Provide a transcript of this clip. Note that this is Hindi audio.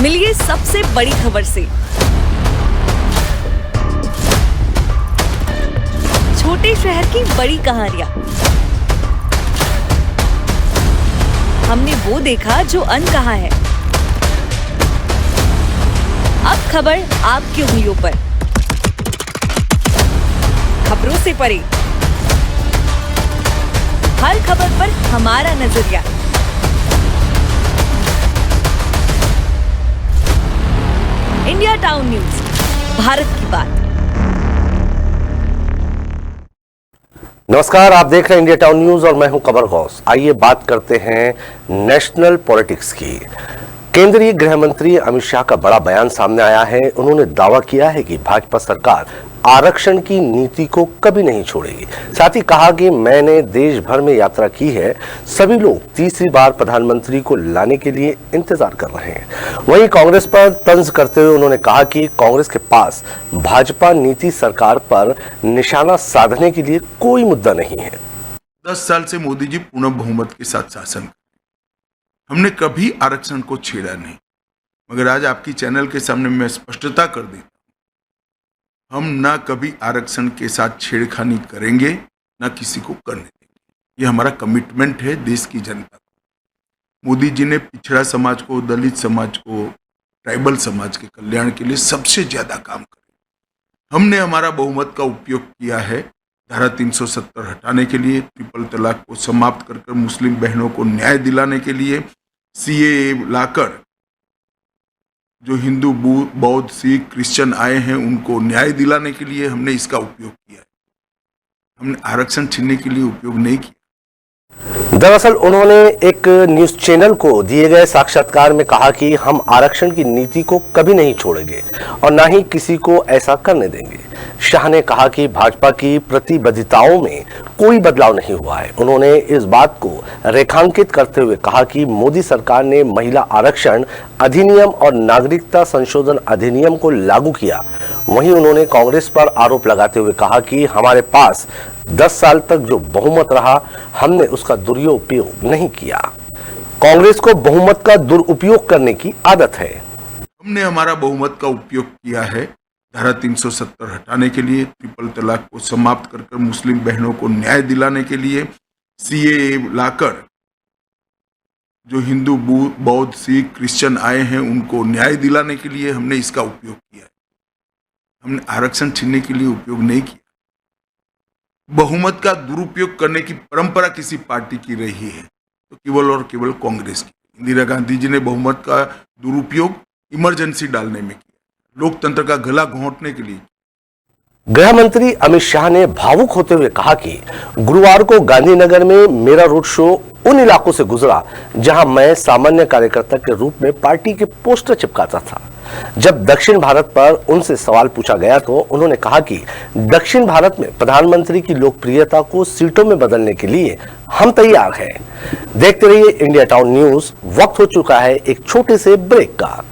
मिलिए सबसे बड़ी खबर से। छोटे शहर की बड़ी कहानियां। हमने वो देखा जो अनकहा है। अब खबर आपकी उंगलियों पर। खबरों से परे, हर खबर पर हमारा नजरिया। इंडिया टाउन न्यूज, भारत की बात। नमस्कार, आप देख रहे हैं इंडिया टाउन न्यूज और मैं हूं कमर गौस। आइए बात करते हैं नेशनल पॉलिटिक्स की। केंद्रीय गृह मंत्री अमित शाह का बड़ा बयान सामने आया है। उन्होंने दावा किया है कि भाजपा सरकार आरक्षण की नीति को कभी नहीं छोड़ेगी। साथ ही कहा कि मैंने देश भर में यात्रा की है, सभी लोग तीसरी बार प्रधानमंत्री को लाने के लिए इंतजार कर रहे हैं। वहीं कांग्रेस पर तंज करते हुए उन्होंने कहा कि कांग्रेस के पास भाजपा नीति सरकार पर निशाना साधने के लिए कोई मुद्दा नहीं है। 10 साल से मोदी जी पूर्ण बहुमत के साथ शासन कर, हमने कभी आरक्षण को छेड़ा नहीं। मगर आज आपकी चैनल के सामने मैं स्पष्टता कर देता हूं, हम ना कभी आरक्षण के साथ छेड़खानी करेंगे, ना किसी को करने देंगे। ये हमारा कमिटमेंट है देश की जनता को। मोदी जी ने पिछड़ा समाज को, दलित समाज को, ट्राइबल समाज के कल्याण के लिए सबसे ज्यादा काम करे। हमने हमारा बहुमत का उपयोग किया है धारा 370 हटाने के लिए, ट्रिपल तलाक को समाप्त कर मुस्लिम बहनों को न्याय दिलाने के लिए, सीएए लाकर जो हिंदू, बौद्ध, सिख, क्रिश्चियन आए हैं उनको न्याय दिलाने के लिए हमने इसका उपयोग किया है। हमने आरक्षण छीनने के लिए उपयोग नहीं किया। दरअसल उन्होंने एक न्यूज चैनल को दिए गए साक्षात्कार में कहा कि हम आरक्षण की नीति को कभी नहीं छोड़ेंगे और ना ही किसी को ऐसा करने देंगे। शाह ने कहा कि भाजपा की प्रतिबद्धताओं में कोई बदलाव नहीं हुआ है। उन्होंने इस बात को रेखांकित करते हुए कहा कि मोदी सरकार ने महिला आरक्षण अधिनियम और नागरिकता संशोधन अधिनियम को लागू किया। वहीं उन्होंने कांग्रेस पर आरोप लगाते हुए कहा कि हमारे पास 10 साल तक जो बहुमत रहा, हमने उसका दुरुपयोग नहीं किया। कांग्रेस को बहुमत का दुरुपयोग करने की आदत है। हमने हमारा बहुमत का उपयोग किया है धारा 370 हटाने के लिए, ट्रिपल तलाक को समाप्त कर मुस्लिम बहनों को न्याय दिलाने के लिए, सीएए लाकर जो हिंदू, बौद्ध, सिख, क्रिश्चियन आए हैं उनको न्याय दिलाने के लिए हमने इसका उपयोग किया है। हमने आरक्षण छीनने के लिए उपयोग नहीं किया। बहुमत का दुरुपयोग करने की परंपरा किसी पार्टी की रही है तो केवल और केवल कांग्रेस की। इंदिरा गांधी जी ने बहुमत का दुरुपयोग इमरजेंसी डालने में किया, लोकतंत्र का गला घोंटने के लिए। गृह मंत्री अमित शाह ने भावुक होते हुए कहा कि गुरुवार को गांधीनगर में मेरा रोड शो उन इलाकों से गुजरा जहां मैं सामान्य कार्यकर्ता के रूप में पार्टी के पोस्टर चिपकाता था। जब दक्षिण भारत पर उनसे सवाल पूछा गया तो उन्होंने कहा कि दक्षिण भारत में प्रधानमंत्री की लोकप्रियता को सीटों में बदलने के लिए हम तैयार हैं। देखते रहिए इंडिया टाउन न्यूज। वक्त हो चुका है एक छोटे से ब्रेक का।